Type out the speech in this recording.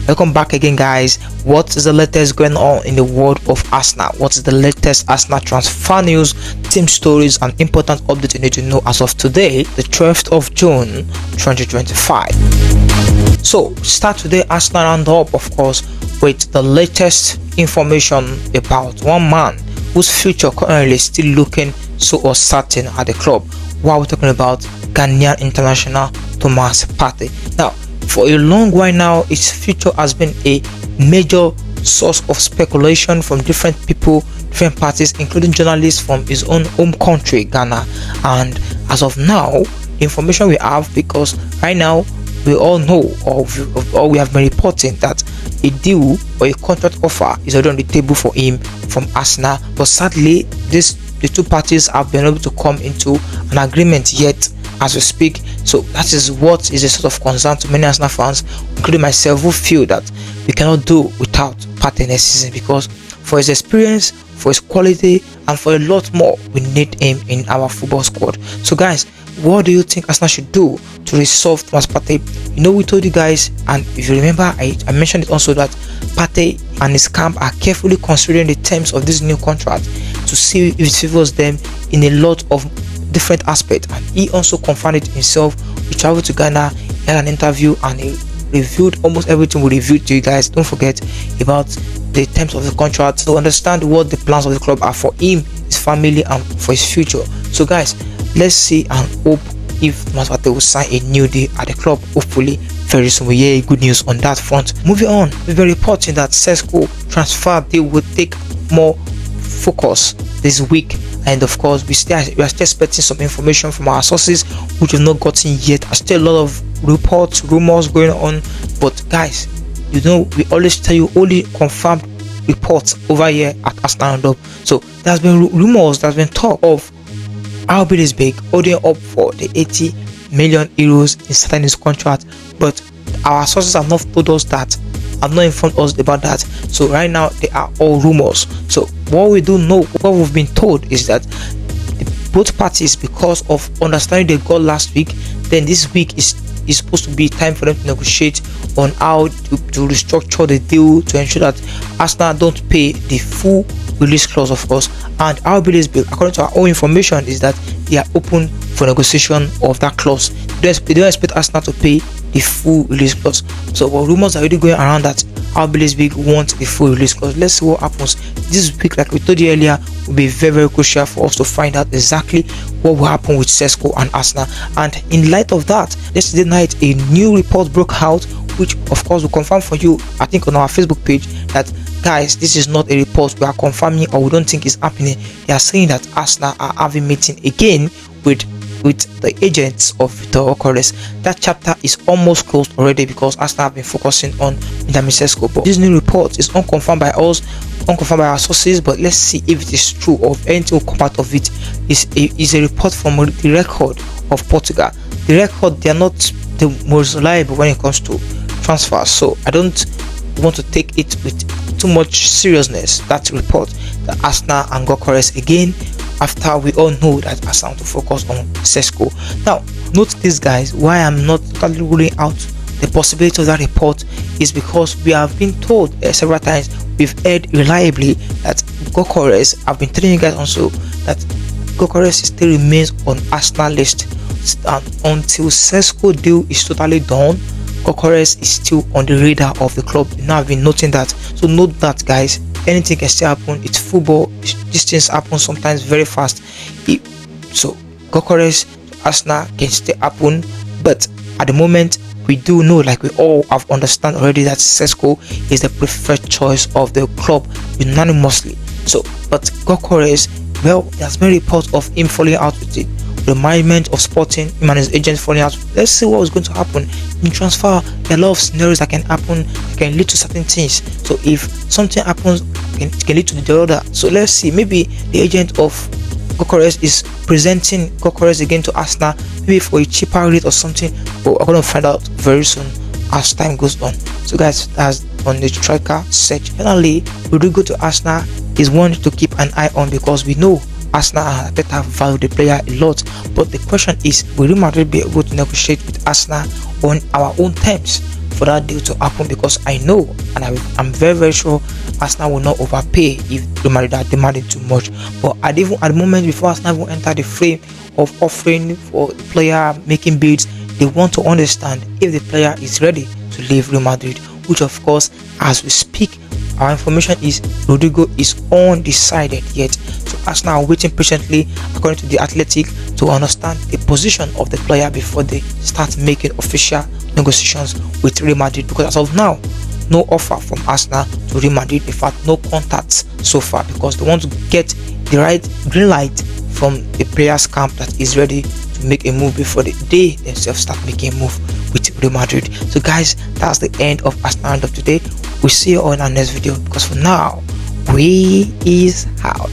Welcome back again, guys. What is the latest going on in the world of Arsenal? What is the latest Arsenal transfer news, team stories, and important updates you need to know as of today, the 12th of June 2025? So start today Arsenal roundup, of course, with the latest information about one man whose future currently is still looking so uncertain at the club. While we're talking about Ghanaian international Thomas Partey. Now, for a long while now, his future has been a major source of speculation from different people, different parties, including journalists from his own home country, Ghana. And as of now, the information we have, because right now we all know, or we have been reporting that a deal or a contract offer is already on the table for him from Arsenal. But sadly, the two parties have been able to come into an agreement yet as we speak. So that is what is a sort of concern to many Arsenal fans, including myself, who feel that we cannot do without Partey next season, because for his experience, for his quality, and for a lot more, we need him in our football squad. So guys, what do you think Arsenal should do to resolve Thomas Partey? You know, we told you guys, and if you remember, I mentioned it also, that Partey and his camp are carefully considering the terms of this new contract to see if it favors them in a lot of different aspects. And he also confirmed it himself. He traveled to Ghana, he had an interview, and he reviewed almost everything we reviewed to you guys. Don't forget about the terms of the contract to understand what the plans of the club are for him, his family, and for his future. So guys, let's see and hope if Thomas Partey will sign a new deal at the club. Hopefully very soon we hear good news on that front. Moving on, we've been reporting that Cesco transfer deal will take more focus this week, and of course we are still expecting some information from our sources which we've not gotten yet. There's still a lot of reports, rumors going on, but guys, you know, we always tell you only confirmed reports over here at Arsenal Roundup. So there's been rumors, there's been talk of RB Leipzig holding up for the 80 million euros in signing his contract, but our sources have not told us that, have not informed us about that. So right now they are all rumors. So what we do know, what we've been told, is that both parties, because of understanding they got last week, then this week is supposed to be time for them to negotiate on how to restructure the deal to ensure that Arsenal don't pay the full release clause, of course. And our release bill, according to our own information, is that they are open for negotiation of that clause. They don't expect Arsenal to pay the full release clause. So rumors are already going around that our release bill wants the full release clause. Let's see what happens this week. Like we told you earlier, will be very, very crucial for us to find out exactly what will happen with Sesko and Arsenal. And in light of that, yesterday night a new report broke out, which of course will confirm for you, I think, on our Facebook page, that guys, this is not a report we are confirming or we don't think is happening. They are saying that Arsenal are having meeting again with the agents of Viktor Gyokores. That chapter is almost closed already because Arsenal have been focusing on Cesco. But this new report is unconfirmed by us, unconfirmed by our sources, but let's see if it is true or if anything will come out of it. Is a report from the record of Portugal. The record, they are not the most reliable when it comes to transfers, so I don't want to take it with too much seriousness, that report, that Arsenal and Gyökeres again, after we all know that Arsenal to focus on Sesko. Now note this, guys, why I'm not totally ruling out the possibility of that report is because we have been told several times, we've heard reliably that Gyökeres, I've been telling you guys also that Gyökeres still remains on Arsenal list, and until Sesko deal is totally done, Gyökeres is still on the radar of the club. Now I've been noting that, so note that, guys. Anything can still happen. It's football. These things happen sometimes very fast. So Gyökeres, Arsenal can still happen, but at the moment we do know, like we all have understand already, that Sesko is the preferred choice of the club unanimously. So, but Gyökeres, well, there's been reports of him falling out with it. The management of Sporting, him and his agent falling out. Let's see what is going to happen in transfer. There are a lot of scenarios that can happen, that can lead to certain things. So if something happens, it can lead to the other. So let's see, maybe the agent of Gyökeres is presenting Gyökeres again to Arsenal, maybe for a cheaper rate or something. But we're going to find out very soon as time goes on. So guys, that's on the striker search. Finally, Rodrigo to Arsenal is one to keep an eye on, because we know Arsenal and Arteta value the player a lot, but the question is, will Real Madrid be able to negotiate with Arsenal on our own terms for for that deal to happen, because I know and I'm very very sure Arsenal will not overpay if Real Madrid are demanding too much. But at the moment, before Arsenal even enter the frame of offering for player, making bids, they want to understand if the player is ready to leave Real Madrid, which of course, as we speak, our information is Rodrigo is undecided yet. So Arsenal are waiting patiently, according to the Athletic, to understand the position of the player before they start making official negotiations with Real Madrid, because as of now, no offer from Arsenal to Real Madrid. In fact, no contacts so far, because they want to get the right green light from the players camp that is ready to make a move before they themselves start making a move with Real Madrid. So guys, that's the end of Arsenal of today. We'll see you all in our next video, because for now, we is out.